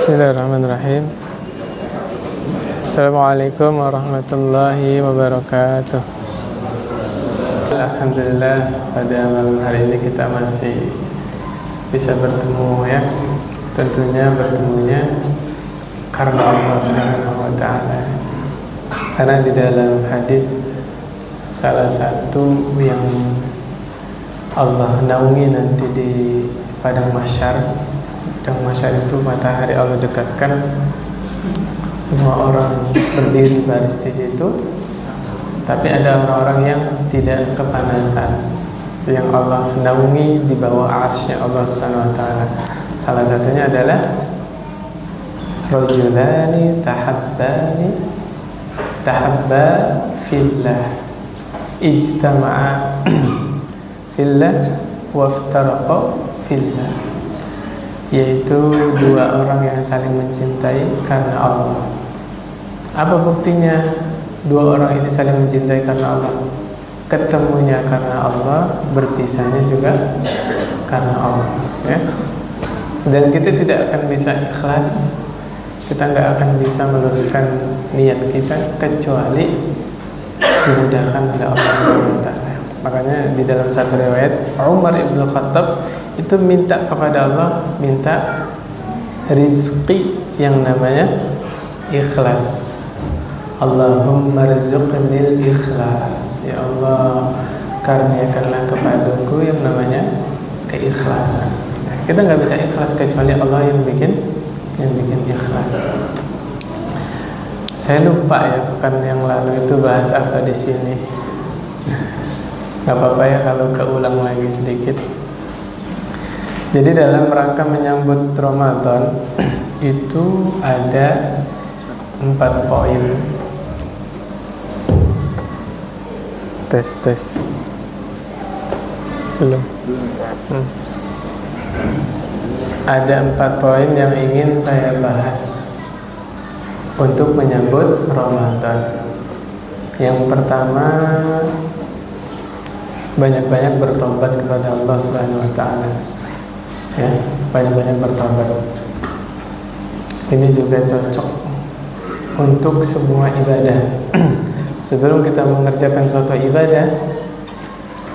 Bismillahirrahmanirrahim. Assalamualaikum warahmatullahi wabarakatuh. Alhamdulillah, pada malam hari ini kita masih bisa bertemu ya. Tentunya bertemunya karena Allah Subhanahu wa taala. Karena di dalam hadis salah satu yang Allah naungi nanti di padang mahsyar. Padang mahsyar itu matahari Allah dekatkan, semua orang berdiri baris di situ. Tapi ada orang-orang yang tidak kepanasan, yang Allah naungi di bawah arsy-Nya Allah Subhanahu wa taala. Salah satunya adalah rajulani tahabba fillah ijtama'a fillah waftaraqa fillah, yaitu dua orang yang saling mencintai karena Allah. Apa buktinya dua orang ini saling mencintai karena Allah? Ketemunya karena Allah, berpisahnya juga karena Allah ya. Dan kita tidak akan bisa ikhlas, kita nggak akan bisa meluruskan niat kita kecuali dimudahkan oleh Allah Subhanahu wa taala. Makanya di dalam satu riwayat Umar ibn Khattab itu minta kepada Allah, minta rizki yang namanya ikhlas. Allahumma rizqnil ikhlas. Ya Allah, karuniakanlah kepadaku yang namanya keikhlasan. Nah, kita nggak bisa ikhlas kecuali Allah yang bikin ikhlas. Saya lupa ya, pekan yang lalu itu bahas apa di sini. Nggak apa-apa ya kalau keulang lagi sedikit. Jadi dalam rangka menyambut Ramadan itu ada 4 poin. Tes belum. Ada 4 poin yang ingin saya bahas untuk menyambut Ramadan. Yang pertama, banyak-banyak bertobat kepada Allah Subhanahu wa taala. Ya, banyak-banyak bertobat. Ini juga cocok untuk semua ibadah. Sebelum kita mengerjakan suatu ibadah,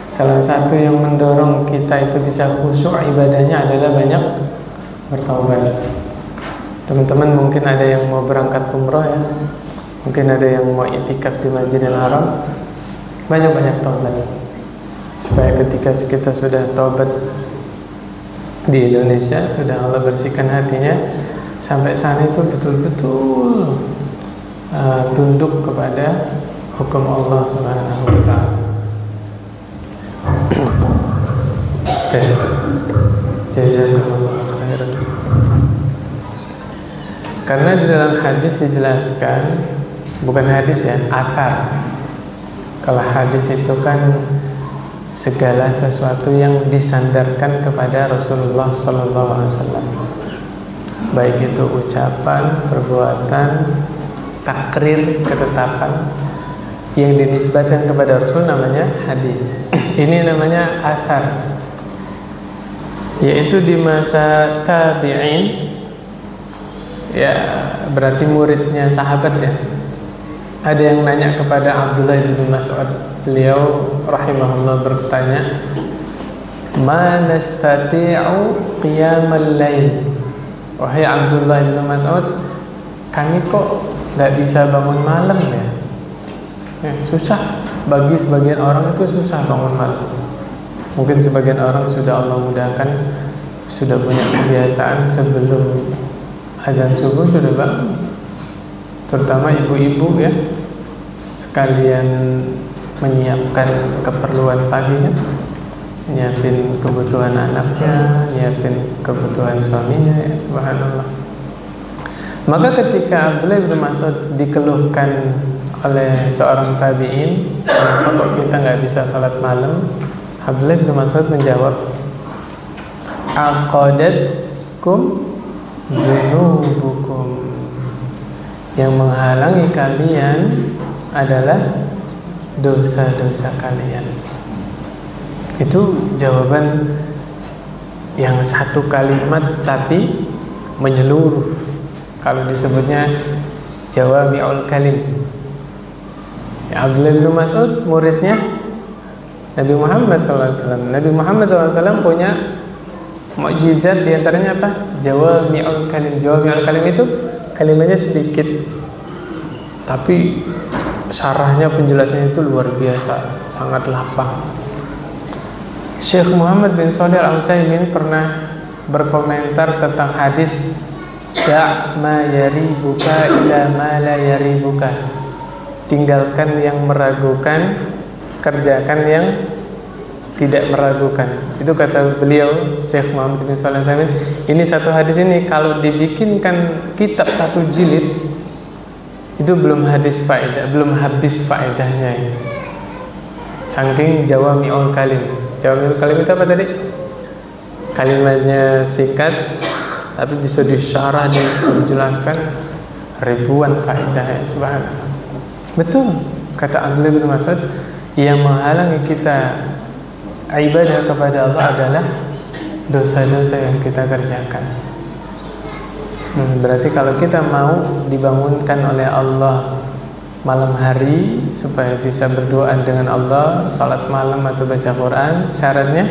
salah satu yang mendorong kita itu bisa khusyuk ibadahnya adalah banyak bertobat. Teman-teman mungkin ada yang mau berangkat umroh ya, mungkin ada yang mau itikaf di Masjidil Haram. Banyak-banyak tobat, supaya ketika kita sudah tobat di Indonesia, sudah Allah bersihkan hatinya, sampai sana itu betul-betul tunduk kepada hukum Allah Subhanahu wa taala. Tes. Jazakumullah khairan. Karena di dalam hadis dijelaskan, bukan hadis ya, athar. Kalau hadis itu kan segala sesuatu yang disandarkan kepada Rasulullah SAW, baik itu ucapan, perbuatan, takrir, ketetapan yang dinisbatkan kepada Rasul namanya hadis. Ini namanya athar, yaitu di masa tabi'in ya, berarti muridnya sahabat ya. Ada yang nanya kepada Abdullah bin Mas'ud, beliau rahimahullah bertanya, "Ma nastati'u qiyamal lail?" Wahai Abdullah bin Mas'ud, kami kok nggak bisa bangun malam ya? Susah, bagi sebagian orang itu susah bangun malam. Mungkin sebagian orang sudah Allah mudahkan, sudah punya kebiasaan sebelum azan subuh sudah bangun. Terutama ibu-ibu ya, sekalian menyiapkan keperluan paginya, nyiapin kebutuhan anaknya, nyiapin kebutuhan suaminya ya, subhanallah. Maka ketika Abdullah bin Mas'ud dikeluhkan oleh seorang tabi'in, kok kita nggak bisa salat malam, Abdullah bin Mas'ud menjawab, aqadatkum dzunubukum, yang menghalangi kalian adalah dosa-dosa kalian. Itu jawaban yang satu kalimat tapi menyeluruh Kalau disebutnya jawami'ul kalim. Ya, Abdullah bin Mas'ud muridnya Nabi Muhammad SAW. Nabi Muhammad SAW punya mukjizat, diantaranya apa? Jawami'ul kalim. Jawami'ul kalim itu kalimatnya sedikit, tapi syarahnya, penjelasannya itu luar biasa, sangat lapang. Syekh Muhammad bin Shalih Al-Utsaimin pernah berkomentar tentang hadis da' ma yaribuka ila ma la yaribuka. Tinggalkan yang meragukan, kerjakan yang tidak meragukan. Itu kata beliau, Syekh Muhammad bin Shalih Al-Utsaimin. Ini satu hadis ini kalau dibikinkan kitab satu jilid, itu belum habis faedahnya ini. Saking jawami'ul kalim. Jawami'ul kalim itu apa tadi? Kalimatnya singkat tapi bisa disyarah, dijelaskan ribuan faedahnya. Subhanallah. Betul kata Abdullah bin Mas'ud, yang menghalangi kita ibadah kepada Allah adalah dosa-dosa yang kita kerjakan. Berarti kalau kita mau dibangunkan oleh Allah malam hari supaya bisa berdoa dengan Allah, salat malam atau baca Quran, syaratnya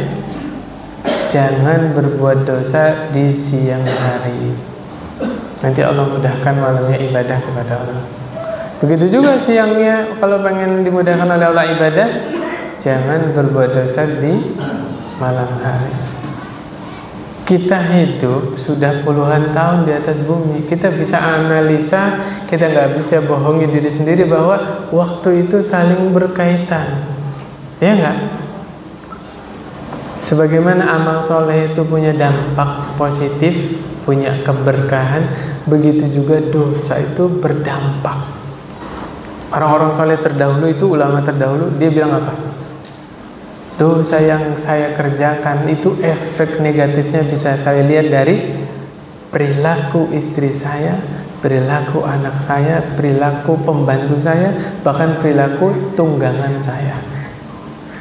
jangan berbuat dosa di siang hari. Nanti Allah mudahkan malamnya ibadah kepada Allah. Begitu juga siangnya, kalau pengen dimudahkan oleh Allah ibadah, jangan berbuat dosa di malam hari. Kita hidup sudah puluhan tahun di atas bumi. Kita bisa analisa, kita nggak bisa bohongi diri sendiri bahwa waktu itu saling berkaitan. Ya nggak? Sebagaimana amal soleh itu punya dampak positif, punya keberkahan, begitu juga dosa itu berdampak. Orang-orang soleh terdahulu itu, ulama terdahulu, dia bilang apa? Dosa yang saya kerjakan itu efek negatifnya bisa saya lihat dari perilaku istri saya, perilaku anak saya, perilaku pembantu saya, bahkan perilaku tunggangan saya,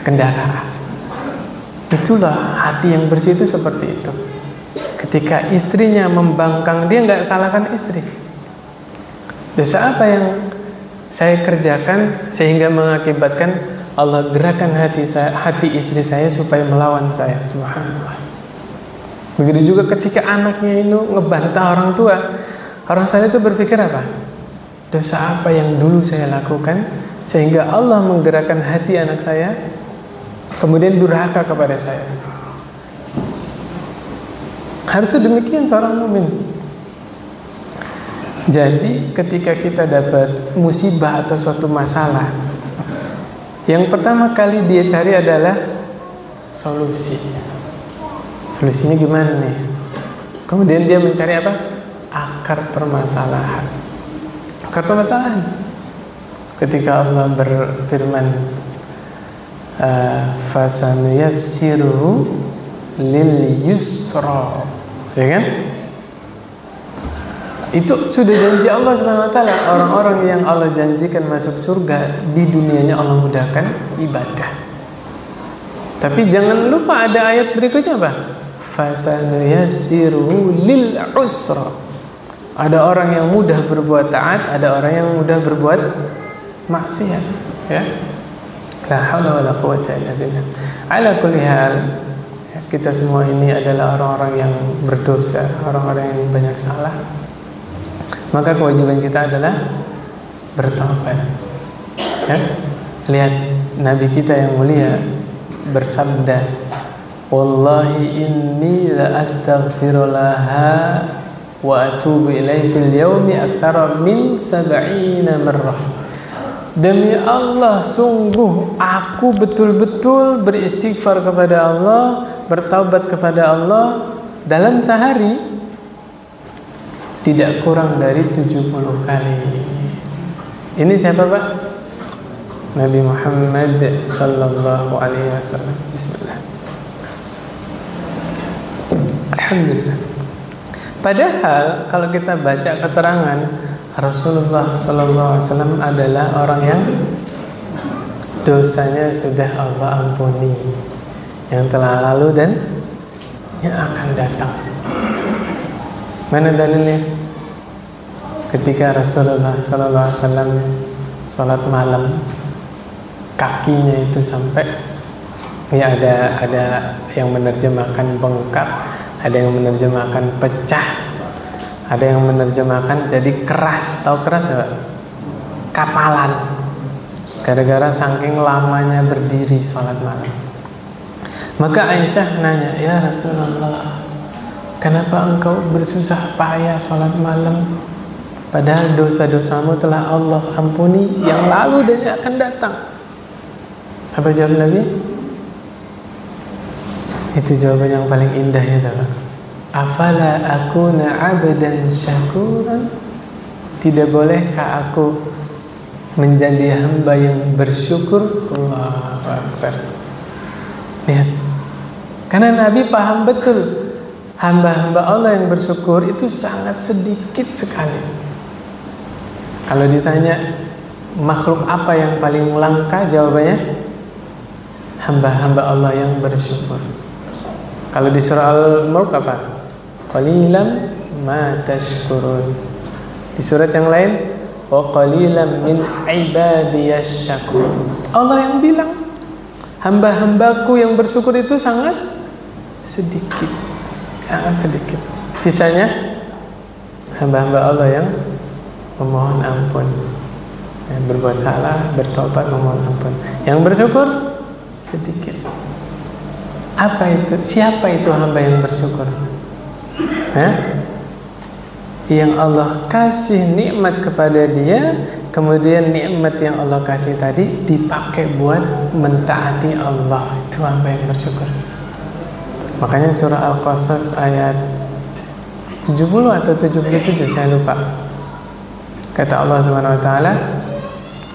kendaraan. Itulah hati yang bersih itu seperti itu. Ketika istrinya membangkang, dia nggak salahkan istri. Dosa apa yang saya kerjakan sehingga mengakibatkan Allah gerakan hati istri saya supaya melawan saya? Subhanallah. Begitu juga ketika anaknya itu ngebantah orang tua, orang saya itu berpikir apa? Dosa apa yang dulu saya lakukan sehingga Allah menggerakkan hati anak saya kemudian durhaka kepada saya? Harusnya demikian seorang mukmin. Jadi ketika kita dapat musibah atau suatu masalah, yang pertama kali dia cari adalah solusi. Solusinya gimana nih? Kemudian dia mencari apa? Akar permasalahan. Akar permasalahan. Ketika Allah berfirman, fasanuyassiruhu lil yusra, ya kan? Itu sudah janji Allah Subhanahu wa taala. Orang-orang yang Allah janjikan masuk surga, di dunianya Allah mudahkan ibadah. Tapi jangan lupa ada ayat berikutnya apa? Fasanuyassiruhu lil usra. Ada orang yang mudah berbuat taat, ada orang yang mudah berbuat maksiat, ya. La haula wala quwwata illa billah. Ala kulli hal, kita semua ini adalah orang-orang yang berdosa, orang-orang yang banyak salah. Maka kewajiban kita adalah bertaubat. Ya? Lihat Nabi kita yang mulia bersabda, wallahi inni la astaghfirullaha wa atubu ilaihi fil yaumi aktsara min 70 marrah. Demi Allah, sungguh aku betul-betul beristighfar kepada Allah, bertaubat kepada Allah dalam sehari tidak kurang dari 70 kali. Ini siapa Pak? Nabi Muhammad sallallahu alaihi wasallam. Bismillah. Alhamdulillah. Padahal kalau kita baca keterangan, Rasulullah sallallahu alaihi wasallam adalah orang yang dosanya sudah Allah ampuni, yang telah lalu dan yang akan datang. Mana dalilnya? ketika Rasulullah SAW sholat malam, kakinya itu sampai, ya ada yang menerjemahkan bengkak, ada yang menerjemahkan pecah, ada yang menerjemahkan jadi keras. Tahu keras nggak? Kapalan, gara-gara saking lamanya berdiri sholat malam. Maka Aisyah nanya, ya Rasulullah, kenapa engkau bersusah payah sholat malam, padahal dosa-dosamu telah Allah ampuni yang lalu dan yang akan datang? Apa jawab Nabi? Itu jawaban yang paling indah ya, tahu? Afala akuna abdan syakuran? Tidak bolehkah aku menjadi hamba yang bersyukur? Allahu Akbar. Lihat, karena Nabi paham betul hamba-hamba Allah yang bersyukur itu sangat sedikit sekali. Kalau ditanya makhluk apa yang paling langka, jawabannya hamba-hamba Allah yang bersyukur. Kalau di surah Al-Mulk apa? Qalilan ma tashkurun. Di surat yang lain, wa qalilan min ibadiyasy syakur. Allah yang bilang hamba-hambaku yang bersyukur itu sangat sedikit, sangat sedikit. Sisanya hamba-hamba Allah yang memohon ampun, yang berbuat salah, bertobat, memohon ampun. Yang bersyukur sedikit. Apa itu? Siapa itu hamba yang bersyukur? Yang Allah kasih nikmat kepada dia, kemudian nikmat yang Allah kasih tadi dipakai buat mentaati Allah. Itu hamba yang bersyukur. Makanya surah Al-Qasas ayat 70 atau 77, saya lupa. Kata Allah Subhanahu wa taala,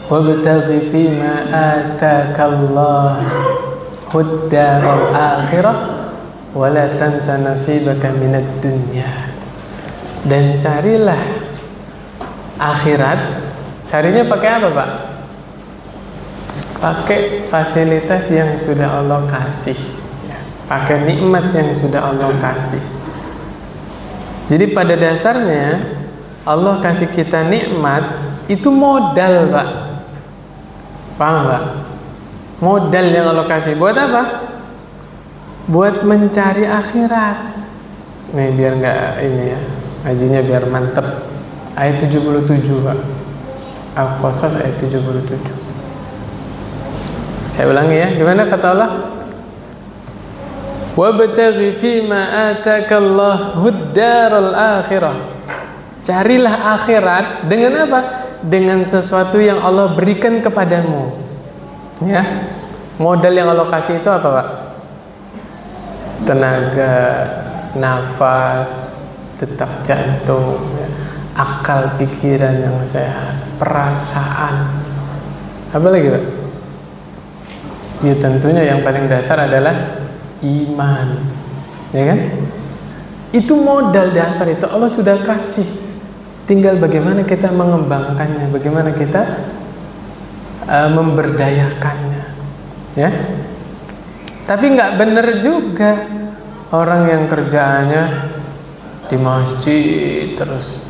"Wabtaghi fima ataakallahu ad-daral akhirah wa la tansa nasibaka minad dunya." Dan carilah akhirat. Carinya pakai apa, Pak? Pakai fasilitas yang sudah Allah kasih, pakai nikmat yang sudah Allah kasih. Jadi pada dasarnya Allah kasih kita nikmat itu modal, Pak. Paham, Pak? Modal yang Allah kasih buat apa? Buat mencari akhirat. Nih biar nggak ini ya, ngajinya biar mantep. Ayat 77, Pak. Al-Qasas ayat 77. Saya ulangi ya, gimana kata Allah? Wabtaghi fima atakallahu ad-daral akhirah. Carilah akhirat dengan apa? Dengan sesuatu yang Allah berikan kepadamu. Ya. Modal yang Allah kasih itu apa, Pak? Tenaga, nafas, detak jantung, ya. Akal pikiran yang sehat, perasaan. Apa lagi, Pak? Ya tentunya yang paling dasar adalah iman. Ya kan? Itu modal dasar, itu Allah sudah kasih. Tinggal bagaimana kita mengembangkannya, bagaimana kita memberdayakannya, ya. Tapi nggak benar juga orang yang kerjaannya di masjid terus,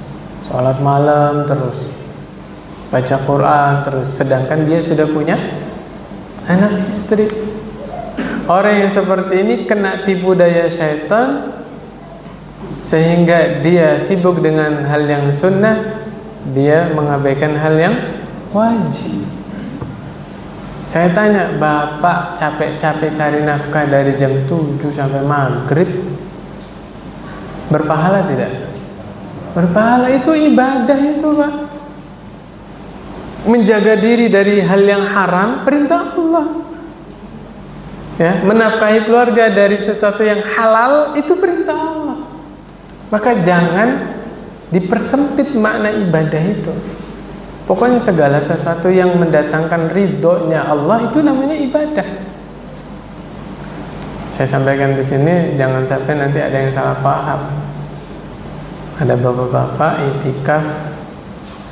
sholat malam terus, baca Quran terus, sedangkan dia sudah punya anak istri. Orang yang seperti ini kena tipu daya syaitan, sehingga dia sibuk dengan hal yang sunnah, dia mengabaikan hal yang wajib. Saya tanya, Bapak capek-capek cari nafkah dari jam 7 sampai maghrib, berpahala tidak? Berpahala, itu ibadah itu, Pak. Menjaga diri dari hal yang haram, perintah Allah. Ya, menafkahi keluarga dari sesuatu yang halal, itu perintah Allah. Maka jangan dipersempit makna ibadah itu. Pokoknya segala sesuatu yang mendatangkan ridhonya Allah itu namanya ibadah. Saya sampaikan di sini, jangan sampai nanti ada yang salah paham. Ada bapak-bapak itikaf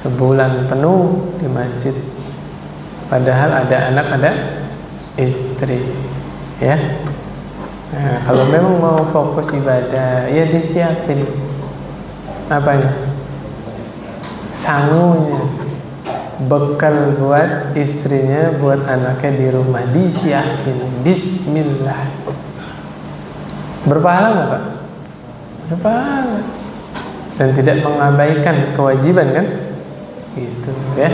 sebulan penuh di masjid, padahal ada anak, ada istri, ya. Nah, kalau memang mau fokus ibadah, ya disiapin apanya? sangunya, bekal buat istrinya, buat anaknya di rumah, disiapin. Bismillah. Berpahala nggak Pak? Berpahala. Dan tidak mengabaikan kewajiban kan? Gitu ya.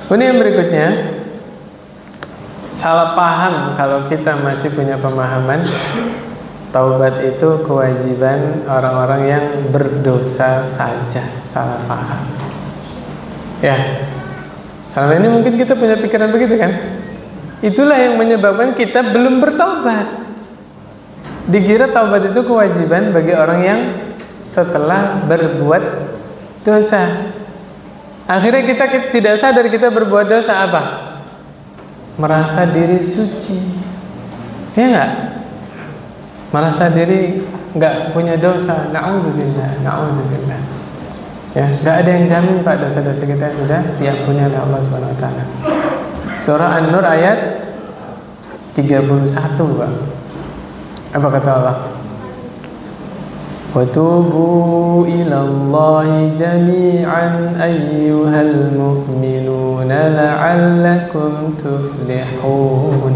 Kemudian yang berikutnya, salah paham kalau kita masih punya pemahaman taubat itu kewajiban orang-orang yang berdosa saja. Salah paham. Ya, selama ini mungkin kita punya pikiran begitu kan? Itulah yang menyebabkan kita belum bertaubat. Dikira taubat itu kewajiban bagi orang yang setelah berbuat dosa. Akhirnya kita tidak sadar kita berbuat dosa apa? Merasa diri suci. Ya enggak? Merasa diri enggak punya dosa. Na'udzubillah, na'udzubillah. Ya, enggak ada yang jamin Pak dosa-dosa kita sudah diampuni oleh Allah Subhanahu wa taala. Surah An-Nur ayat 31 Pak. Apa kata Allah? Wa tubu ilallahi jami'an ayyuhal mu'minuna la'allakum tuflihun.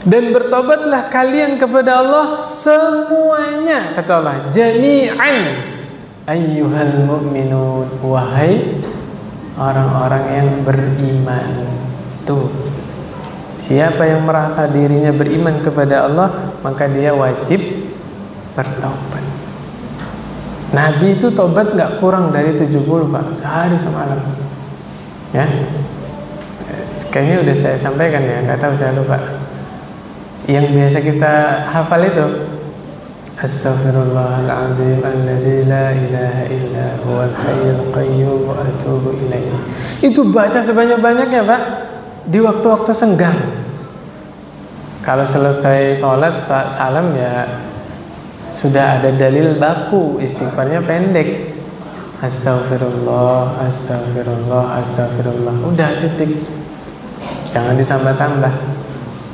Dan bertobatlah kalian kepada Allah semuanya, kata Allah, jami'an ayyuhal mu'minun, wahai orang-orang yang beriman. Tuh, siapa yang merasa dirinya beriman kepada Allah, maka dia wajib bertobat. Nabi itu tobat gak kurang dari 70 Pak, sehari semalam. Ya, kayaknya udah saya sampaikan ya, gak tahu saya lupa. Yang biasa kita hafal itu Astaghfirullahaladzim alladzi la ilaha illa huwal hayyul qayyum wa atubu ilaihi. Itu baca sebanyak-banyaknya Pak, di waktu-waktu senggang. Kalau selesai sholat salam ya sudah ada dalil baku, istighfarnya pendek. Astagfirullah, astagfirullah, astagfirullah. Udah titik. Jangan ditambah-tambah.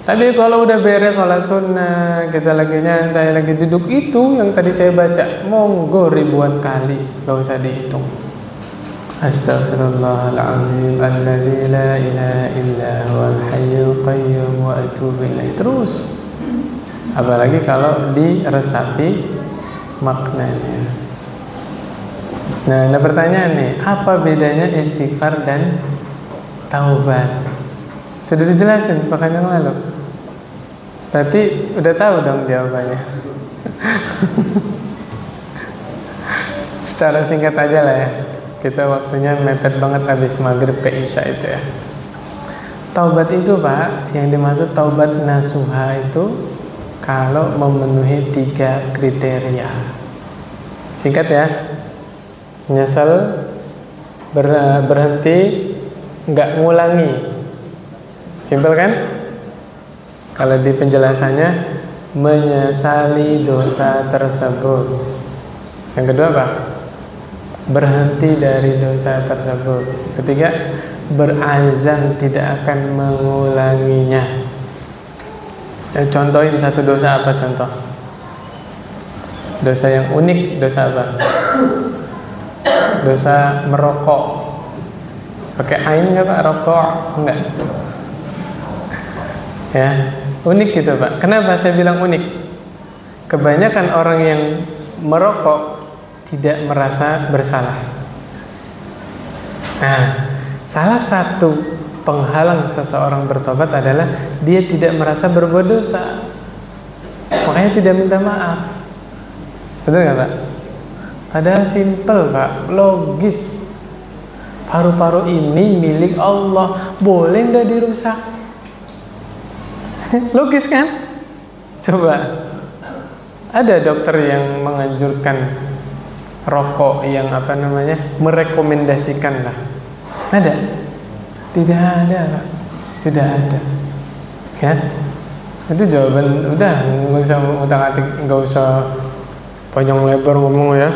Tapi kalau udah beres sholat sunnah, kita lagi nyantai, lagi duduk, itu yang tadi saya baca, monggo ribuan kali, gak usah dihitung. Astaghfirullahaladzim alladzi la ilaha illa huwal hayyul qayyum wa atubu ilaihi. Terus. Apalagi kalau diresapi maknanya. Nah, ada pertanyaan nih, apa bedanya istighfar dan taubat? Sudah dijelasin pekan yang lalu. Berarti udah tahu dong jawabannya. Secara singkat aja lah ya. Kita waktunya mepet banget habis maghrib ke isya itu ya. Taubat itu Pak, yang dimaksud taubat nasuha itu kalau memenuhi 3 kriteria. Singkat ya. Menyesal, berhenti, nggak ngulangi. Simpel kan? Kalau di penjelasannya, menyesali dosa tersebut. Yang kedua apa? Berhenti dari dosa tersebut. Ketiga, berazam tidak akan mengulanginya. Contohin satu dosa apa contoh? Dosa yang unik, dosa apa? Dosa merokok. Pakai ain nggak Pak? Rokok? Enggak. Ya, unik gitu Pak. Kenapa saya bilang unik? Kebanyakan orang yang merokok tidak merasa bersalah. Nah, salah satu penghalang seseorang bertobat adalah dia tidak merasa berbuat dosa, makanya tidak minta maaf. Betul nggak Pak? Padahal simple Pak, logis. Paru-paru ini milik Allah, boleh nggak dirusak? Logis kan? Coba, ada dokter yang menganjurkan rokok yang merekomendasikan lah. Ada? Tidak ada Pak. Tidak ada. Ya? Itu jawaban udah, nggak usah utak-atik, nggak usah panjang lebar ngomong ya.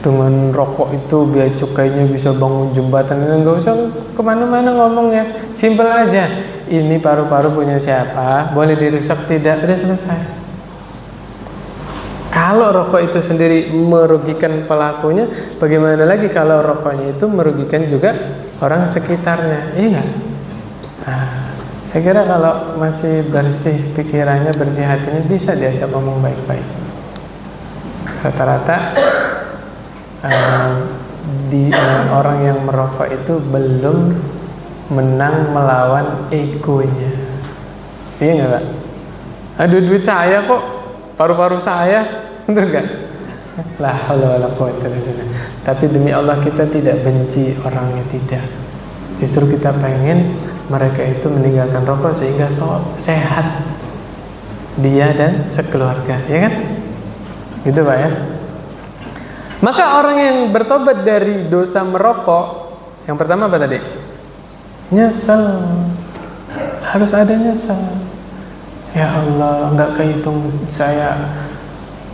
Dengan rokok itu biaya cukainya bisa bangun jembatan, nggak usah kemana-mana ngomongnya. Simpel aja. Ini paru-paru punya siapa? Boleh dirusak tidak? Udah selesai. Kalau rokok itu sendiri merugikan pelakunya, bagaimana lagi kalau rokoknya itu merugikan juga orang sekitarnya, iya nggak? Nah, saya kira kalau masih bersih pikirannya, bersih hatinya, bisa diajak ngomong baik-baik. Rata-rata orang yang merokok itu belum menang melawan egonya, iya nggak Pak? Aduh, duit saya kok, paru-paru saya, betul nggak? La haula wala quwwata illa billah. Tapi demi Allah kita tidak benci orangnya, tidak. Justru kita pengen mereka itu meninggalkan rokok sehingga sehat dia dan sekeluarga, ya kan? Gitu Pak ya. Maka orang yang bertobat dari dosa merokok, yang pertama apa tadi? Nyesel. Harus ada nyesel. Ya Allah, nggak kehitung saya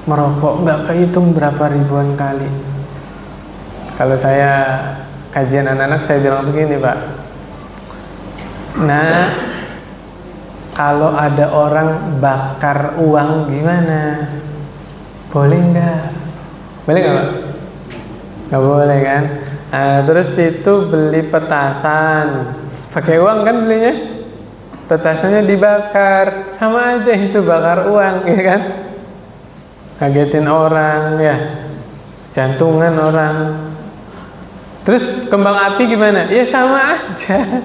merokok, nggak kehitung berapa ribuan kali. Kalau saya kajian anak-anak, saya bilang begini Pak. Nah, kalau ada orang bakar uang gimana? Boleh nggak? Boleh nggak Pak? Nggak boleh kan? Nah, terus itu beli petasan, pakai uang kan belinya? Petasannya dibakar, sama aja itu bakar uang, ya kan? Kagetin orang, ya, jantungan orang. Terus kembang api gimana? Ya sama aja.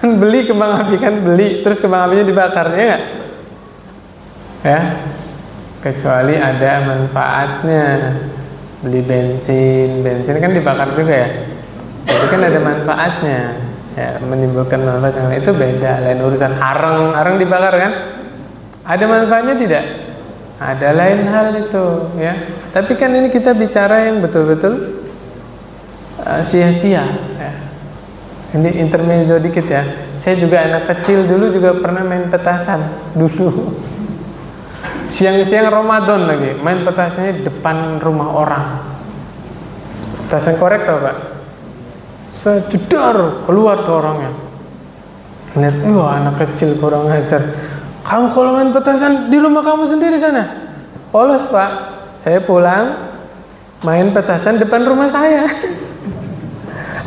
Kan beli kembang api, kan beli, terus kembang apinya dibakar, ya nggak? Ya, kecuali ada manfaatnya. Beli bensin kan dibakar juga ya. Jadi kan ada manfaatnya. Ya, menimbulkan manfaat yang lain, itu beda, lain urusan. Arang dibakar kan, ada manfaatnya tidak? Ada, lain hal itu ya. Tapi kan ini kita bicara yang betul-betul sia-sia ya. Ini intermezzo dikit ya. Saya juga anak kecil dulu juga pernah main petasan dulu. Siang-siang Ramadan lagi main petasannya depan rumah orang. Petasan korek tau Pak? Sejedar keluar tuh orangnya. Lihat, wah anak kecil kurang ajar. Kamu kalau main petasan di rumah kamu sendiri sana. Polos Pak. Saya pulang main petasan depan rumah saya.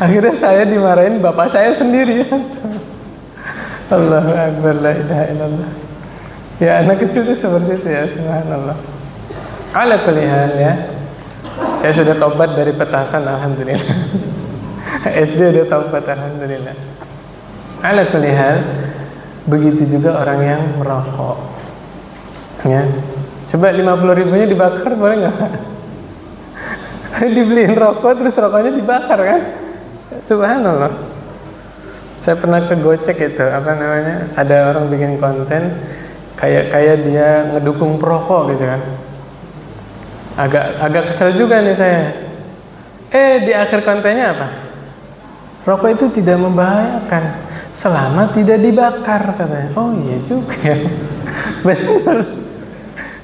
Akhirnya saya dimarahin bapak saya sendiri. Allahu Akbar, la ilaha illallah. Ya anak kecil itu seperti itu ya, subhanallah. Ala kulli hal ya. Saya sudah tobat dari petasan, alhamdulillah. SD udah taubat, alhamdulillah. Ala kulli hal, begitu juga orang yang merokok. Ya. Coba 50 ribunya dibakar, boleh nggak? Dibeliin rokok, terus rokoknya dibakar kan? Subhanallah. Saya pernah ke Gojek itu, apa namanya? Ada orang bikin konten kayak dia ngedukung perokok gitu kan. Agak kesel juga nih saya. Di akhir kontennya apa? Rokok itu tidak membahayakan selama tidak dibakar katanya. Oh iya juga ya. Benar.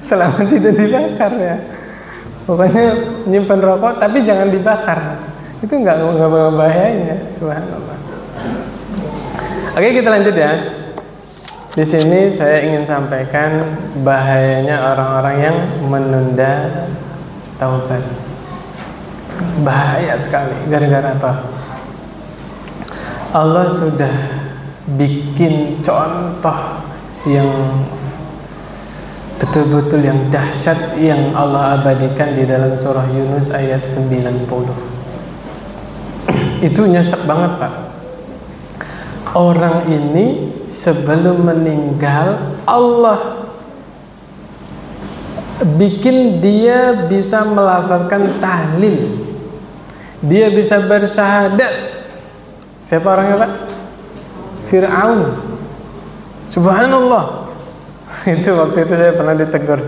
Selama tidak dibakar ya. Pokoknya nyimpen rokok tapi jangan dibakar. Itu nggak membahayain ya. Subhanallah. Oke, kita lanjut ya. Di sini saya ingin sampaikan bahayanya orang-orang yang menunda taubat. Bahaya sekali. Gara-gara apa? Allah sudah bikin contoh yang betul-betul yang dahsyat yang Allah abadikan di dalam surah Yunus ayat 90. Itu nyesek banget Pak. Orang ini sebelum meninggal Allah bikin dia bisa melafazkan tahlil, dia bisa bersyahadat. Siapa orangnya Pak? Fir'aun. Subhanallah. Itu waktu itu saya pernah ditegur.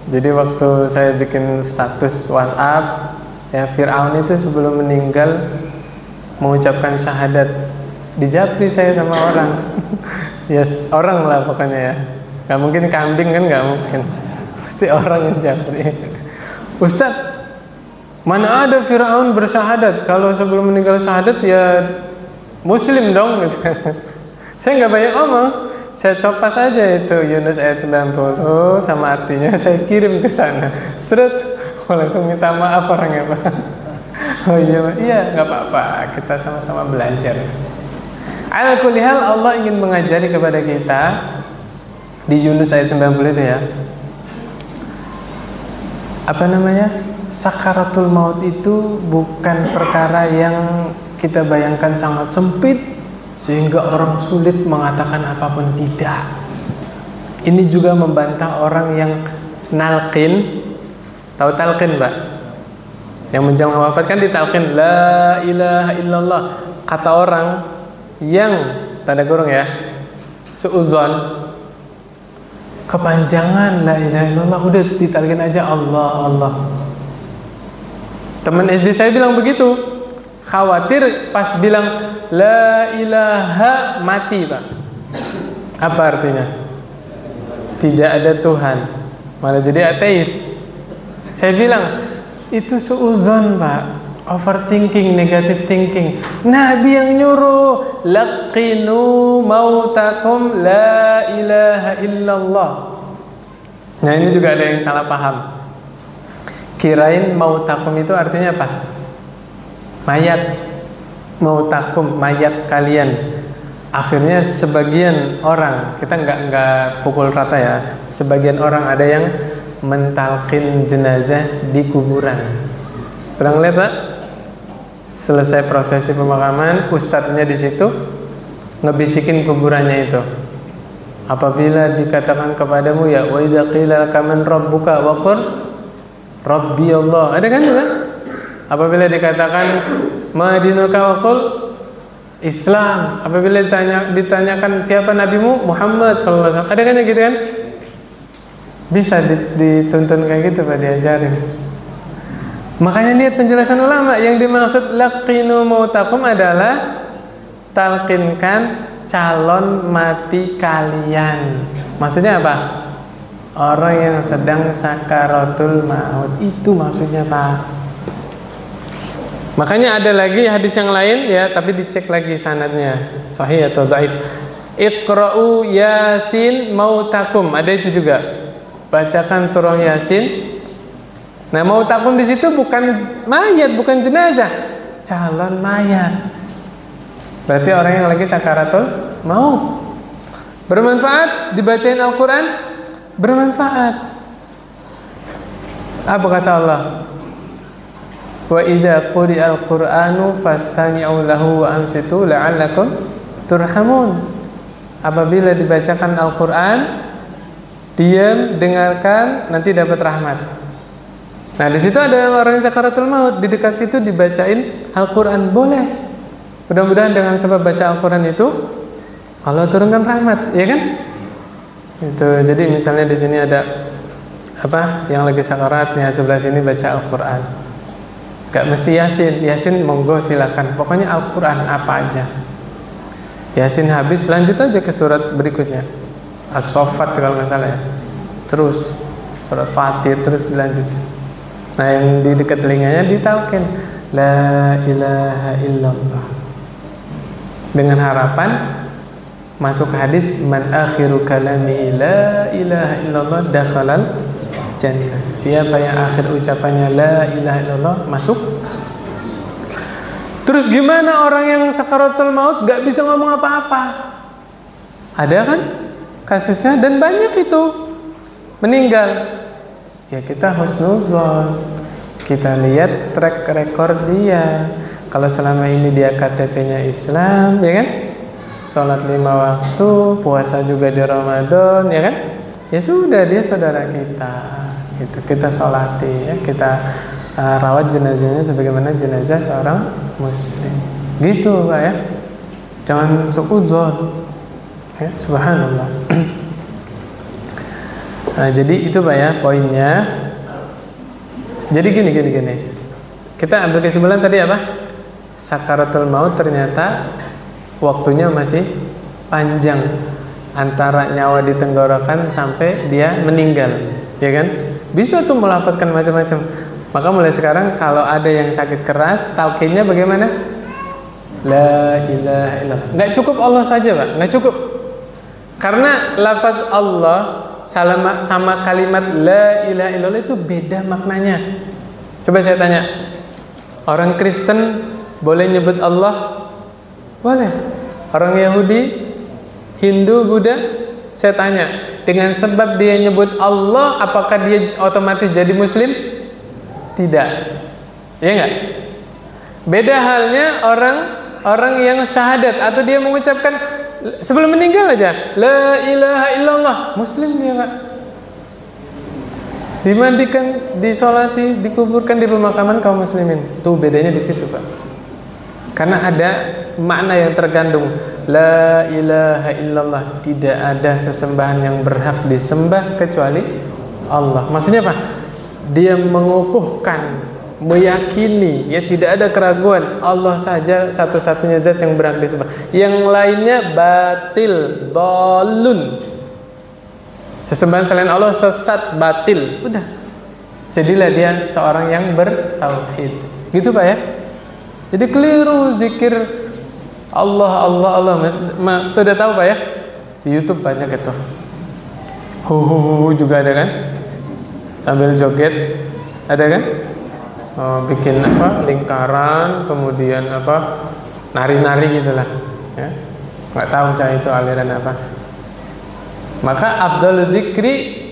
Jadi waktu saya bikin status WhatsApp ya, Fir'aun itu sebelum meninggal mengucapkan syahadat, dijapri saya sama orang. Yes, orang lah pokoknya ya. Gak mungkin kambing kan, gak mungkin. Pasti orang yang japri. Ustadz, mana ada Fir'aun bersyahadat? Kalau sebelum meninggal syahadat ya Muslim dong gitu. Saya nggak banyak ngomong. saya copas aja itu Yunus ayat 90 sama artinya, saya kirim ke sana. Seret, langsung minta maaf orangnya, Pak. Oh iya, Pak. Iya, nggak apa-apa. Kita sama-sama belajar. Ala kulli hal, Allah ingin mengajari kepada kita di Yunus ayat 90 itu ya. Apa namanya? Sakaratul maut itu bukan perkara yang kita bayangkan sangat sempit sehingga orang sulit mengatakan apapun, tidak. Ini juga membantah orang yang nalqin. Tahu talqin, Pak? Yang menjelang wafat kan ditalqin la ilaha illallah. Kata orang yang tanda kurung ya, suudzon, kepanjangan la ilaha illallah, udah ditalqin aja Allah Allah. Teman SD saya bilang begitu, khawatir pas bilang la ilaha mati, Pak. Apa artinya? Tidak ada Tuhan, malah jadi ateis. Saya bilang itu suudzon, Pak, overthinking, negative thinking. Nabi yang nyuruh laqinu mautakum la ilaha illallah. Nah, ini juga ada yang salah paham. Kirain mautakum itu artinya apa? Mayat. Mautakum, mayat kalian. Akhirnya sebagian orang, kita nggak pukul rata ya, sebagian orang ada yang mentalkin jenazah di kuburan. Pernah lihat, Pak? Selesai prosesi pemakaman, ustadznya di situ ngebisikin kuburannya itu. Apabila dikatakan kepadamu ya wa idza qila laka man rabbuka wa qur Rabbi Allah. Ada kan juga? Apabila dikatakan ma dinuka wa qul Islam. Apabila ditanyakan siapa nabimu, Muhammad sallallahu alaihi wasallam. Ada kan gitu kan? Bisa dituntun kayak gitu, Pak, diajarin. Makanya lihat penjelasan ulama, yang dimaksud laqinu mautakum adalah talqinkan calon mati kalian. Maksudnya apa? Orang yang sedang sakaratul maut, itu maksudnya, Pak. Makanya ada lagi hadis yang lain ya, tapi dicek lagi sanadnya sahih atau dhaif. Iqra'u Yasin mautakum, ada itu juga. Bacakan surah Yasin. Nah, mautakum di situ bukan mayat, bukan jenazah, calon mayat. Berarti orang yang lagi sakaratul maut. Bermanfaat dibacain Al-Quran, bermanfaat. Apa kata Allah? Wa idza quri'al Qur'anu fastami'u lahu wa ansitu la'allakum turhamun. Apabila dibacakan Al-Quran, diam, dengarkan, nanti dapat rahmat. Nah, di situ ada orang yang sakaratul maut, di dekat situ dibacain Al-Quran, boleh. Mudah-mudahan dengan sebab baca Al-Quran itu Allah turunkan rahmat, ya kan? Itu. Jadi misalnya di sini ada apa yang lagi sakarat, nih sebelah sini baca Al-Quran. Gak mesti Yasin, Yasin monggo silakan. Pokoknya Al-Quran apa aja. Yasin habis, lanjut aja ke surat berikutnya. As-Saffat kalau nggak salah ya. Terus surat Fatir, terus dilanjutin. Nah, yang di dekat telinganya ditalkin la ilaha illallah. Dengan harapan masuk hadis man akhiru kalamihi la ilaha illallah dakhalal jannah. Siapa yang akhir ucapannya la ilaha illallah masuk. Terus gimana orang yang sakaratul maut gak bisa ngomong apa-apa? Ada kan kasusnya, dan banyak itu meninggal. Ya kita husnuzon, kita lihat track record dia. Kalau selama ini dia KTP-nya Islam, ya kan? Sholat 5 waktu, puasa juga di Ramadan, ya kan? Ya sudah, dia saudara kita. Gitu. Kita sholati, ya. Kita rawat jenazahnya sebagaimana jenazah seorang muslim. Gitu, Pak, ya. Jangan suudzon. Ya, subhanallah. Nah, jadi itu, Pak, ya, poinnya. Jadi gini. Kita ambil kesimpulan tadi apa? Sakaratul maut ternyata waktunya masih panjang antara nyawa di tenggorokan sampai dia meninggal, ya kan? Bisa tuh melafazkan macam-macam. Maka mulai sekarang kalau ada yang sakit keras, talqinnya bagaimana? La ilaha illallah. Nggak cukup Allah saja, Pak. Nggak cukup. Karena lafaz Allah sama kalimat la ilaha illallah itu beda maknanya. Coba saya tanya, orang Kristen boleh nyebut Allah? Boleh. Orang Yahudi, Hindu, Buddha, saya tanya, dengan sebab dia nyebut Allah, apakah dia otomatis jadi Muslim? Tidak. Ya enggak? Beda halnya orang yang syahadat atau dia mengucapkan sebelum meninggal aja la ilaha illallah, Muslim dia, Pak. Dimandikan, disolati, dikuburkan di pemakaman kaum muslimin. Tuh bedanya di situ, Pak. Karena ada makna yang terkandung. La ilaha illallah, tidak ada sesembahan yang berhak disembah kecuali Allah. Maksudnya apa? Dia mengukuhkan, meyakini, ya tidak ada keraguan, Allah saja satu-satunya zat yang berhak disembah. Yang lainnya batil, dhalun. Sesembahan selain Allah sesat, batil. Udah. Jadilah dia seorang yang bertauhid. Gitu, Pak ya? Jadi keliru zikir Allah, Allah, Allah. Tuh udah tahu, Pak ya? Di YouTube banyak itu. Juga ada kan? Sambil joget, ada kan? Bikin apa? Lingkaran, kemudian apa? Nari-nari gitulah. Ya? Nggak tahu saya itu aliran apa. Maka afdhalul dzikri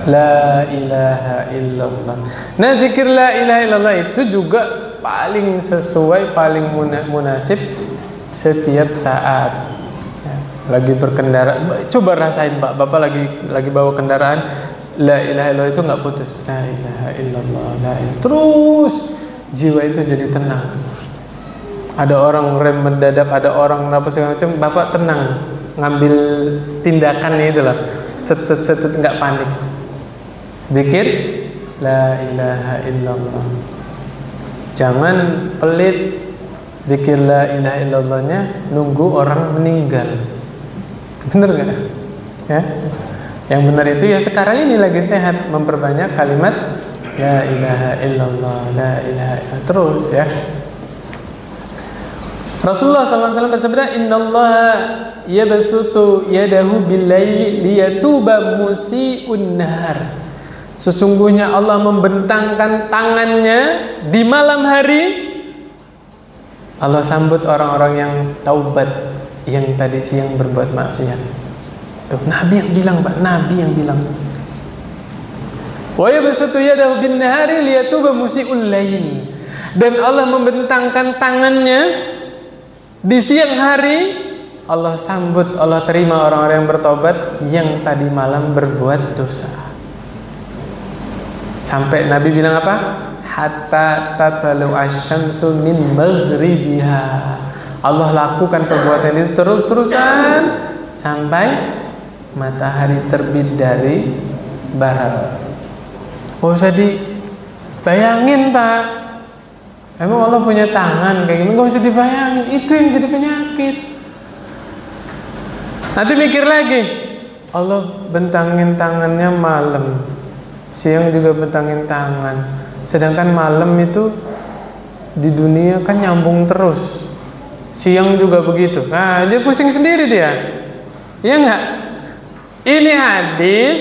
la ilaha illallah. Nah, zikir la ilaha illallah itu juga paling sesuai, paling munasib setiap saat. Ya, lagi berkendara, coba rasain, Pak. Bapak lagi bawa kendaraan, la ilaha illallah itu nggak putus. La ilaha illallah, la ilaha. Terus jiwa itu jadi tenang. Ada orang rem mendadak, ada orang apa segala macam, Bapak tenang ngambil tindakannya itu loh. Set nggak panik. Zikir la ilaha illallah. Jangan pelit zikir la ilaha illallahnya nunggu orang meninggal. Bener nggak? Ya. Yang benar itu ya sekarang ini lagi sehat, memperbanyak kalimat la ilaha illallah, la ilaha illallah terus ya. Rasulullah SAW bersabda, innallaha yabsutu yadahu bil-laili liyatuba musii'un nahar. Sesungguhnya Allah membentangkan tangannya di malam hari. Allah sambut orang-orang yang taubat, yang tadi siang berbuat maksiat. Tuh, Nabi yang bilang, Pak, Nabi yang bilang. Wa yabsutu yadahu bin-nahari liyatuba musii'ul lail. Dan Allah membentangkan tangannya di siang hari. Allah sambut, Allah terima orang-orang yang bertobat yang tadi malam berbuat dosa. Sampai Nabi bilang apa? Hatta tatalu asyamsu min maghribiha. Allah lakukan perbuatan itu terus-terusan sampai matahari terbit dari barat. Oh, usah dibayangin, Pak. Emang Allah punya tangan kayak gini? Gak usah dibayangin. Itu yang jadi penyakit. Nanti mikir lagi, Allah bentangin tangannya malam, siang juga bentangin tangan. Sedangkan malam itu di dunia kan nyambung terus, siang juga begitu. Nah, dia pusing sendiri dia. Ya enggak? Ini hadis,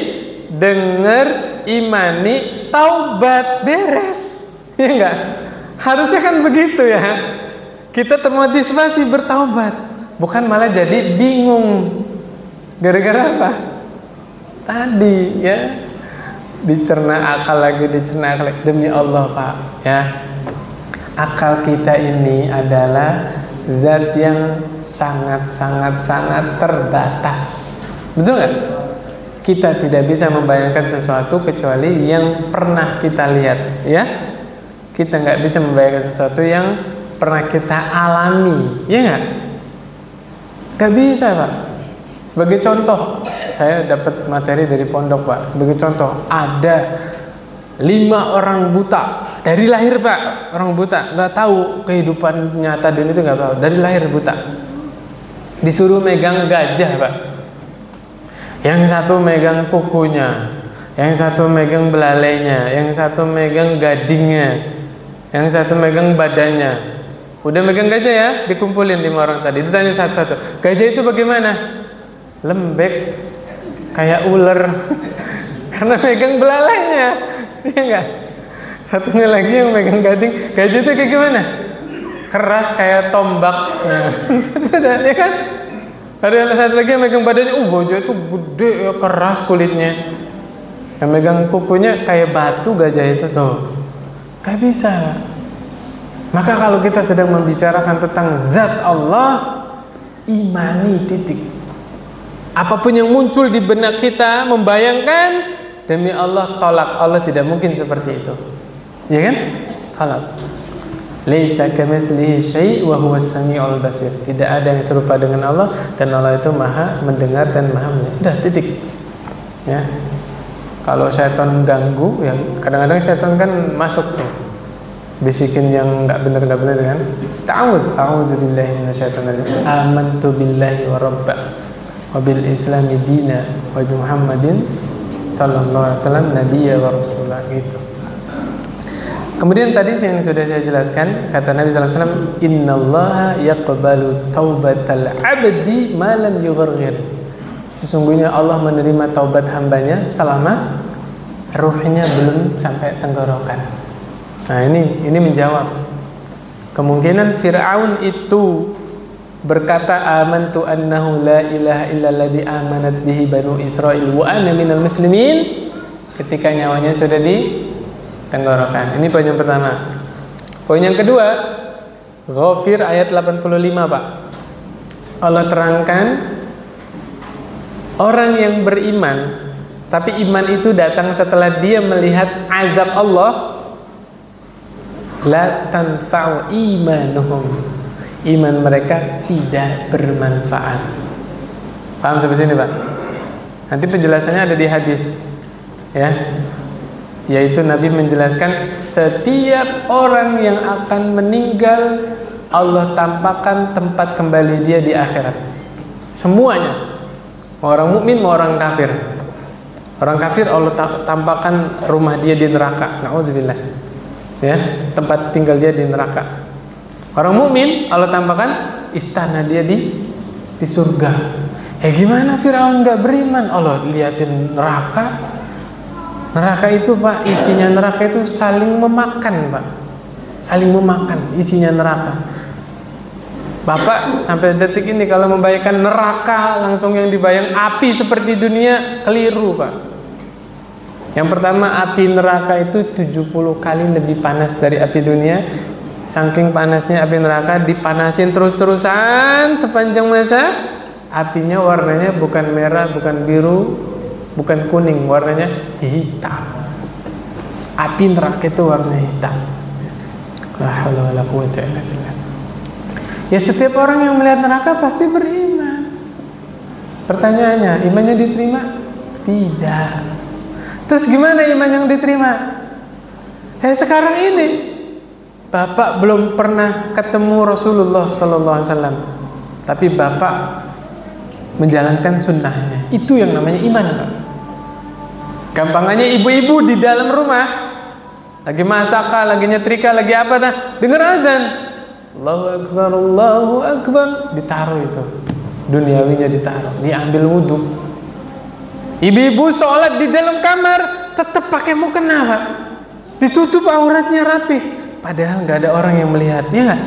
denger, imani, taubat, beres. Ya enggak? Harusnya kan begitu ya. Kita termotivasi bertaubat, bukan malah jadi bingung. Gara-gara apa? Tadi ya, dicerna akal lagi. Demi Allah, Pak ya, akal kita ini adalah zat yang sangat terbatas. Betul nggak? Kita tidak bisa membayangkan sesuatu kecuali yang pernah kita lihat, ya. Kita nggak bisa membayangkan sesuatu yang pernah kita alami, ya nggak? Nggak bisa, Pak. Sebagai contoh, saya dapat materi dari pondok, Pak. Sebagai contoh, ada 5 orang buta dari lahir, Pak. Orang buta, nggak tahu kehidupan nyata dunia itu, nggak tahu. Dari lahir buta. Disuruh megang gajah, Pak. Yang satu megang kukunya, yang satu megang belalainya, yang satu megang gadingnya, yang satu megang badannya. Udah megang gajah ya, dikumpulin 5 orang tadi. Ditanya satu-satu, gajah itu bagaimana? lembek kayak ular karena megang belalainya, iya nggak? Satunya lagi yang megang gading, gajah itu kayak gimana? Keras kayak tombak, nah, ya kan? Ada satu lagi yang megang badannya, gajah itu gede ya, keras kulitnya. Yang megang kukunya kayak batu gajah itu tuh, kayak bisa. Maka kalau kita sedang membicarakan tentang zat Allah, imani titik. Apapun yang muncul di benak kita membayangkan, demi Allah tolak, Allah tidak mungkin seperti itu. Ya kan? Tolak. Laisa kamitslihi syai' wa huwas samiul basir. Tidak ada yang serupa dengan Allah dan Allah itu Maha mendengar dan Maha melihat. Udah titik. Ya. Kalau syaitan ganggu, ya kadang-kadang syaitan kan masuk tuh. Bisikin yang enggak benar kan? A'udzu billahi minasyaitonir rajim. Amantu billahi wa rabba wa bil islami dina wa bi Muhammadin sallallahu alaihi wasallam nabiyya wa rasulah gitu. Kemudian tadi yang sudah saya jelaskan, kata Nabi sallallahu alaihi wasallam, innallaha yaqbalu taubatal 'abdi ma lam yugharghir. Sesungguhnya Allah menerima taubat hambanya selama ruhnya belum sampai tenggorokan. Nah, ini menjawab. Kemungkinan Fir'aun itu berkata amantu annahu la ilaha illalladzi amanat bihi banu Israil wa ana minal muslimin ketika nyawanya sudah di tenggorokan. Ini poin yang pertama. Poin yang kedua, Ghafir ayat 85, Pak. Allah terangkan orang yang beriman, tapi iman itu datang setelah dia melihat azab Allah, la tanfa'u imanuhum. Iman mereka tidak bermanfaat. Paham sampai sini, Pak? Nanti penjelasannya ada di hadis. Ya. Yaitu Nabi menjelaskan setiap orang yang akan meninggal Allah tampakkan tempat kembali dia di akhirat. Semuanya. Mau orang mukmin, mau orang kafir. Orang kafir Allah tampakkan rumah dia di neraka. Nauzubillah. Ya, tempat tinggal dia di neraka. Orang mukmin Allah tampakkan istana dia di surga. Gimana Firaun enggak beriman? Allah liatin neraka. Neraka itu, Pak, isinya neraka itu saling memakan, Pak. Saling memakan isinya neraka. Bapak sampai detik ini kalau membayangkan neraka langsung yang dibayang api seperti dunia, keliru, Pak. Yang pertama, api neraka itu 70 kali lebih panas dari api dunia. Saking panasnya api neraka, dipanasin terus-terusan sepanjang masa. Apinya warnanya bukan merah, bukan biru, bukan kuning, warnanya hitam. Api neraka itu warna hitam. La haula wala quwwata illa billah. Ya, setiap orang yang melihat neraka pasti beriman. Pertanyaannya, imannya diterima? Tidak. Terus gimana iman yang diterima? Sekarang ini Bapak belum pernah ketemu Rasulullah sallallahu alaihi wasallam, tapi Bapak menjalankan sunnahnya. Itu yang namanya iman, Pak. Gampangannya ibu-ibu di dalam rumah lagi masak, lagi nyetrika, lagi apa dah, dengar azan, Allahu Akbar, ditaruh itu duniawinya, ditaruh, diambil wudhu. Ibu-ibu sholat di dalam kamar tetap pakai mukena, Pak, ditutup auratnya rapi, padahal nggak ada orang yang melihat, ya nggak?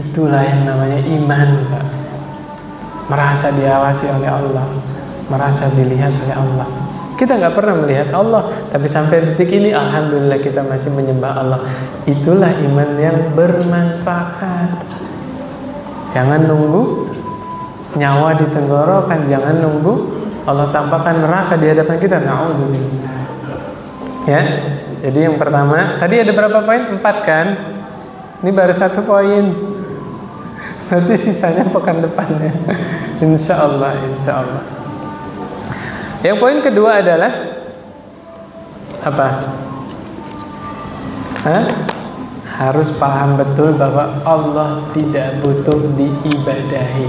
Itulah yang namanya iman, Pak. Merasa diawasi oleh Allah, merasa dilihat oleh Allah. Kita nggak pernah melihat Allah, tapi sampai detik ini alhamdulillah kita masih menyembah Allah. Itulah iman yang bermanfaat. Jangan nunggu nyawa di tenggorokan, jangan nunggu Allah tampakkan neraka di hadapan kita. Na'udzubillah. Ya, jadi yang pertama tadi ada berapa poin? 4 kan? Ini baru 1 poin. Nanti sisanya pekan depannya. Insya Allah. Yang poin kedua adalah apa? Harus paham betul bahwa Allah tidak butuh diibadahi.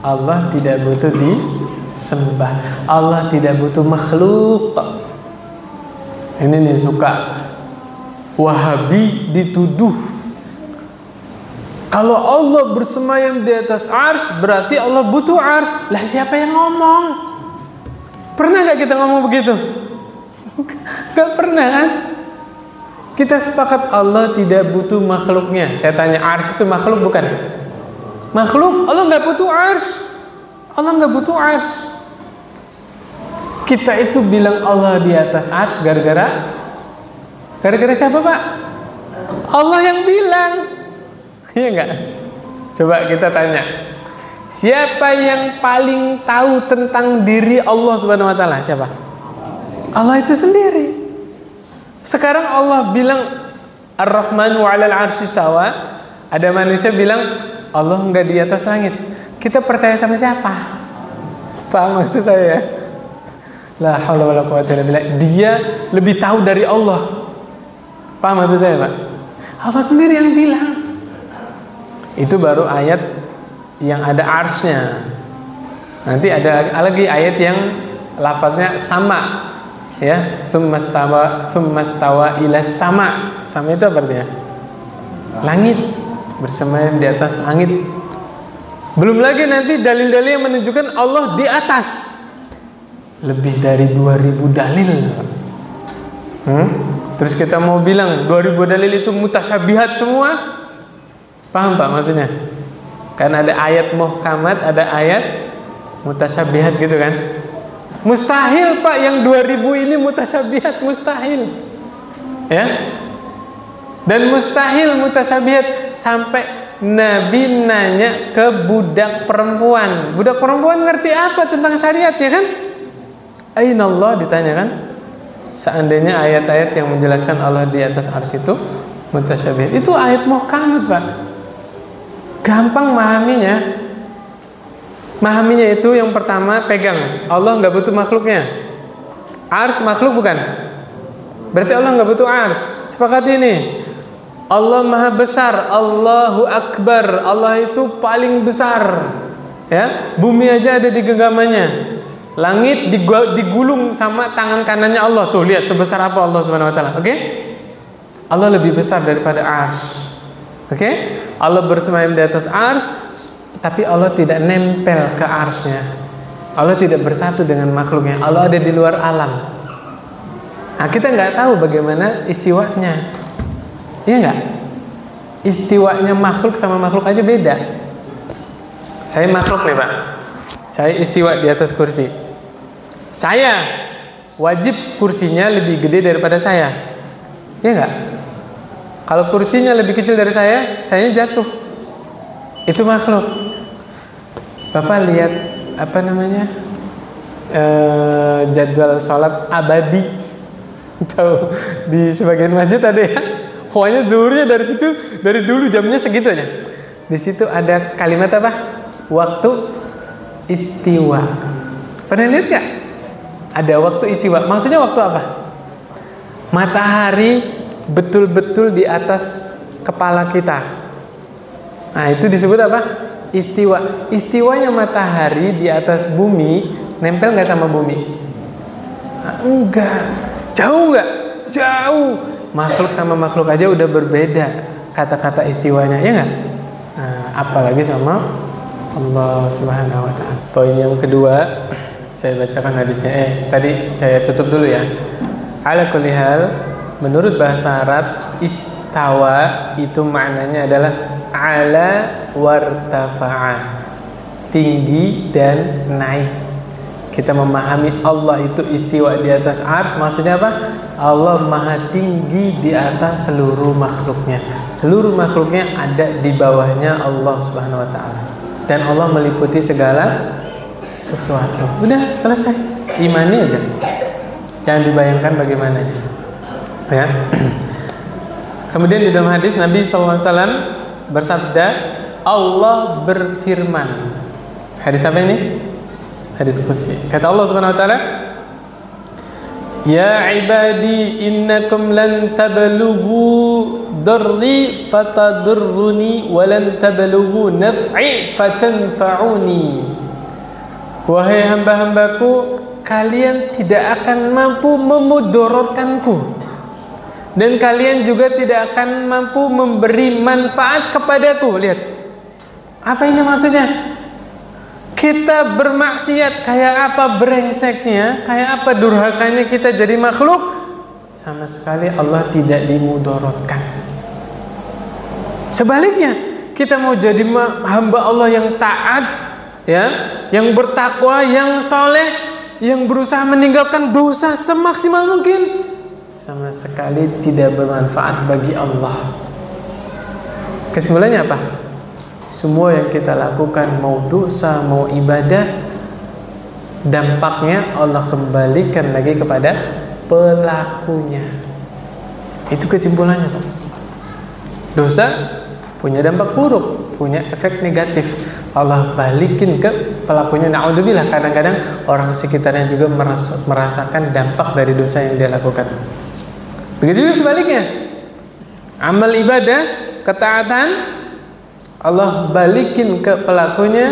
Allah tidak butuh disembah. Allah tidak butuh makhluk. Ini nih suka Wahabi dituduh Kalau Allah bersemayam di atas arsy, berarti Allah butuh arsy. Lah siapa yang ngomong? Pernah nggak kita ngomong begitu? Gak pernah kan? Kita sepakat Allah tidak butuh makhluknya. Saya tanya, arsy itu makhluk bukan? Makhluk. Allah nggak butuh arsy. Allah nggak butuh arsy. Kita itu bilang Allah di atas arsy gara-gara siapa, Pak? Allah yang bilang. Iya enggak? Coba kita tanya. Siapa yang paling tahu tentang diri Allah Subhanahu wa taala? Siapa? Allah itu sendiri. Sekarang Allah bilang Ar-Rahmanu 'alal 'arsy istawa. Ada manusia bilang Allah enggak di atas langit. Kita percaya sama siapa? Paham maksud saya? La haula wala quwwata illa billah. Dia lebih tahu dari Allah. Paham maksud saya, Pak? Allah sendiri yang bilang. Itu baru ayat yang ada arsy-nya. Nanti ada lagi ayat yang lafaznya sama, ya, summastawa ila sama. Sama itu apa artinya? Langit, bersemayam di atas langit. Belum lagi nanti dalil-dalil yang menunjukkan Allah di atas. Lebih dari 2000 dalil. Terus kita mau bilang 2000 dalil itu mutasyabihat semua? Paham Pak maksudnya? Karena ada ayat muhkamat, ada ayat mutasyabihat gitu kan? Mustahil Pak yang 2000 ini mutasyabihat, mustahil. Ya? Dan mustahil mutasyabihat sampai Nabi nanya ke budak perempuan. Budak perempuan ngerti apa tentang syariat ya kan? Aina Allah ditanyakan. Seandainya ayat-ayat yang menjelaskan Allah di atas arsy itu mutasyabihat, itu ayat muhkamat Pak. Gampang memahaminya. Memahaminya itu yang pertama pegang. Allah nggak butuh makhluknya. Arsy makhluk bukan? Berarti Allah nggak butuh arsy. Sepakat ini. Allah maha besar. Allahu akbar. Allah itu paling besar. Ya, bumi aja ada di genggamannya. Langit digulung sama tangan kanannya Allah. Tuh lihat sebesar apa Allah Subhanahu wa taala. Oke? Allah lebih besar daripada arsy. Oke? Allah bersemayam di atas arsy, tapi Allah tidak nempel ke arsy-nya. Allah tidak bersatu dengan makhluknya. Allah ada di luar alam. Nah, kita nggak tahu bagaimana istiwanya. Iya nggak? Istiwanya makhluk sama makhluk aja beda. Saya makhluk nih Pak. Saya istiwa di atas kursi. Saya wajib kursinya lebih gede daripada saya. Iya nggak? Kalau kursinya lebih kecil dari saya jatuh. Itu makhluk. Bapak lihat apa namanya? Jadwal sholat abadi. Tahu di sebagian masjid ada ya. Pokoknya zuhurnya dari situ, dari dulu jamnya segitu aja. Di situ ada kalimat apa? Waktu istiwa. Pernah lihat nggak? Ada waktu istiwa. Maksudnya waktu apa? Matahari betul-betul di atas kepala kita. Nah, itu disebut apa? Istiwa. Istiwanya matahari di atas bumi nempel nggak sama bumi? Nah, enggak. Jauh nggak? Jauh. Makhluk sama makhluk aja udah berbeda kata-kata istiwanya, ya nggak? Nah, apalagi sama Allah Subhanahu wa taala. Poin yang kedua, saya bacakan hadisnya. Tadi saya tutup dulu ya. Ala kulli hal, menurut bahasa Arab, istawa itu maknanya adalah ala wartafa'a, tinggi dan naik. Kita memahami Allah itu istiwa di atas arsy, maksudnya apa? Allah maha tinggi di atas seluruh makhluknya. Seluruh makhluknya ada di bawahnya Allah Subhanahu wa taala. Dan Allah meliputi segala sesuatu. Udah selesai. Imani aja. Jangan dibayangkan bagaimana. Ya. Kemudian di dalam hadis Nabi SAW bersabda, Allah berfirman. Hadis apa ini? Hadis qudsi. Kata Allah Subhanahu wa taala, ya ibadi innakum lan tablughu darri fatadurruni wa lan tablughu naf'i fatanfa'uni. Wahai hamba-hambaku, kalian tidak akan mampu memudaratkanku dan kalian juga tidak akan mampu memberi manfaat kepadaku. Lihat, apa ini maksudnya? Kita bermaksiat kayak apa brengseknya, kayak apa durhakanya kita jadi makhluk, sama sekali Allah tidak dimudorotkan. Sebaliknya, kita mau jadi hamba Allah yang taat, ya, yang bertakwa, yang soleh, yang berusaha meninggalkan dosa semaksimal mungkin, sama sekali tidak bermanfaat bagi Allah. Kesimpulannya apa? Semua yang kita lakukan, mau dosa, mau ibadah, dampaknya Allah kembalikan lagi kepada pelakunya. Itu kesimpulannya, Pak. Dosa punya dampak buruk, punya efek negatif. Allah balikin ke pelakunya. Na'udzubillah, kadang-kadang orang sekitarnya juga merasakan dampak dari dosa yang dia lakukan. Begitu juga sebaliknya. Amal ibadah, ketaatan, Allah balikin ke pelakunya,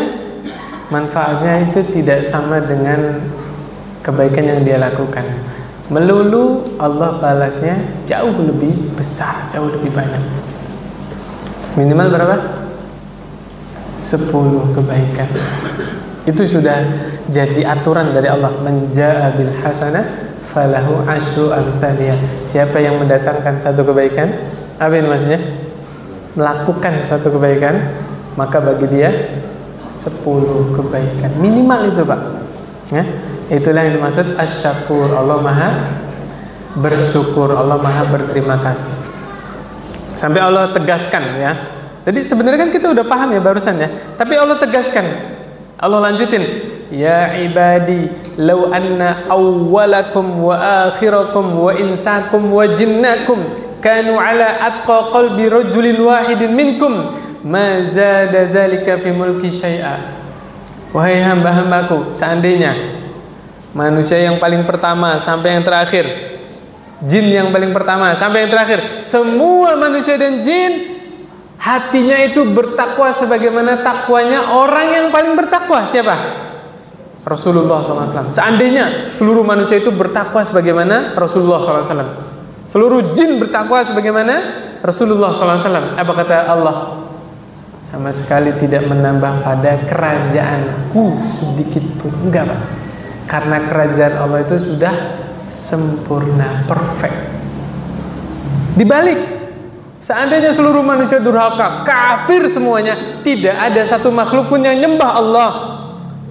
manfaatnya itu tidak sama dengan kebaikan yang dia lakukan. Melulu Allah balasnya jauh lebih besar, jauh lebih banyak. Minimal berapa? 10 kebaikan. Itu sudah jadi aturan dari Allah. Man jaa bil hasanah falahu asyru amsalihha. Siapa yang mendatangkan satu kebaikan, apa ini maksudnya? Melakukan suatu kebaikan, maka bagi dia 10 kebaikan. Minimal itu, Pak. Ya, itulah yang dimaksud asy-syakur. Allah Maha bersyukur, Allah Maha berterima kasih. Sampai Allah tegaskan, ya. Jadi sebenarnya kan kita udah paham ya barusan ya. Tapi Allah tegaskan. Allah lanjutin, ya ibadi law anna awwalakum wa akhirakum wa insakum wa jinnakum kanu ala atqa qalbi rajulin wahidin minkum ma zada dzalika fi mulki syai'a. Wahai hamba-hambaku, seandainya manusia yang paling pertama sampai yang terakhir, jin yang paling pertama sampai yang terakhir, semua manusia dan jin hatinya itu bertakwa sebagaimana takwanya orang yang paling bertakwa. Siapa? Rasulullah SAW. Seandainya seluruh manusia itu bertakwa sebagaimana Rasulullah SAW, seluruh jin bertakwa sebagaimana Rasulullah SAW, apa kata Allah? Sama sekali tidak menambah pada kerajaanku sedikit pun. Enggak, Pak. Karena kerajaan Allah itu sudah sempurna, perfect. Dibalik, seandainya seluruh manusia durhaka, kafir semuanya, tidak ada satu makhluk pun yang nyembah Allah.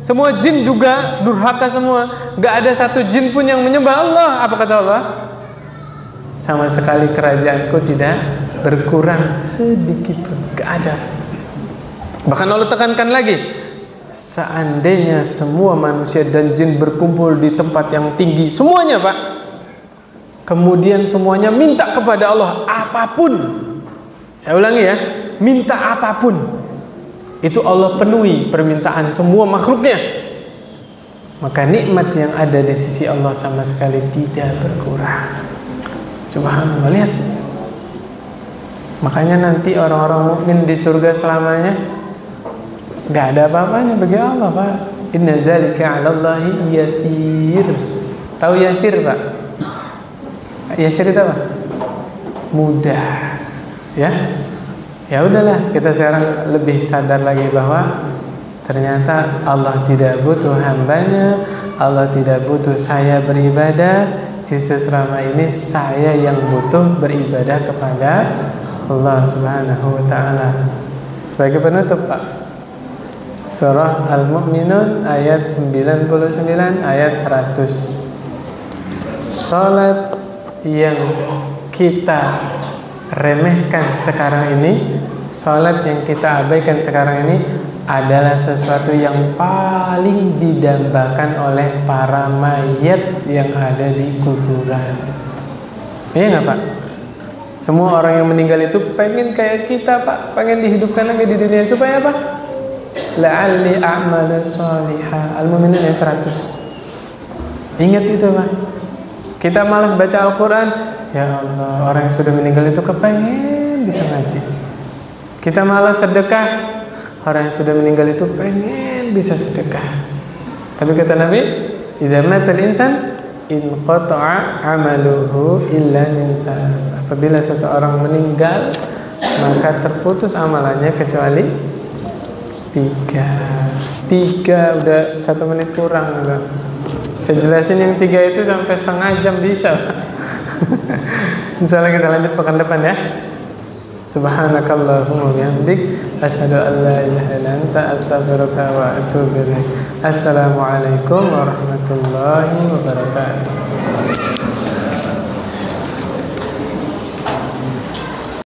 Semua jin juga durhaka semua, gak ada satu jin pun yang menyembah Allah. Apa kata Allah? Sama sekali kerajaanku tidak berkurang sedikit pun, gak ada. Bahkan Allah tekankan lagi, seandainya semua manusia dan jin berkumpul di tempat yang tinggi, semuanya, Pak, kemudian semuanya minta kepada Allah apapun, saya ulangi ya, minta apapun, itu Allah penuhi permintaan semua makhluknya, maka nikmat yang ada di sisi Allah sama sekali tidak berkurang. Subhanallah, lihat. Makanya nanti orang-orang mukmin di surga selamanya gak ada apa-apanya bagi Allah, Pak. Inna zalika 'alallahi yasir. Tahu yasir, Pak? Yasir itu apa? Mudah. Ya. Ya udahlah, kita sekarang lebih sadar lagi bahwa ternyata Allah tidak butuh hambanya, Allah tidak butuh saya beribadah. Justru selama ini saya yang butuh beribadah kepada Allah Subhanahu wa ta'ala. Sebagai penutup, Pak, Surah Al-Mu'minun ayat 99 ayat 100. Salat yang kita remehkan sekarang ini, salat yang kita abaikan sekarang ini adalah sesuatu yang paling didambakan oleh para mayat yang ada di kuburan. Iya nggak, Pak? Semua orang yang meninggal itu pengen kayak kita, Pak, pengen dihidupkan lagi di dunia supaya apa? La'alli a'malu sholihah. Al-Mu'minun ayat 100. Ingat itu, Pak. Kita malas baca Al-Quran, ya Allah, orang yang sudah meninggal itu kepengen bisa ngaji. Kita malas sedekah, orang yang sudah meninggal itu pengen bisa sedekah. Tapi kata Nabi, idza matal insan in qata'a amaluhu illa min salas. Apabila seseorang meninggal, maka terputus amalannya kecuali 3. Udah 1 menit kurang udah. Saya jelasin yang 3 itu sampai setengah jam bisa. Insyaallah kita lanjut pekan depan ya. Subhanakallahumma bihamdik asyhadu an la ilaha illa anta astaghfiruka wa atubu ilaik. Assalamualaikum warahmatullahi wabarakatuh.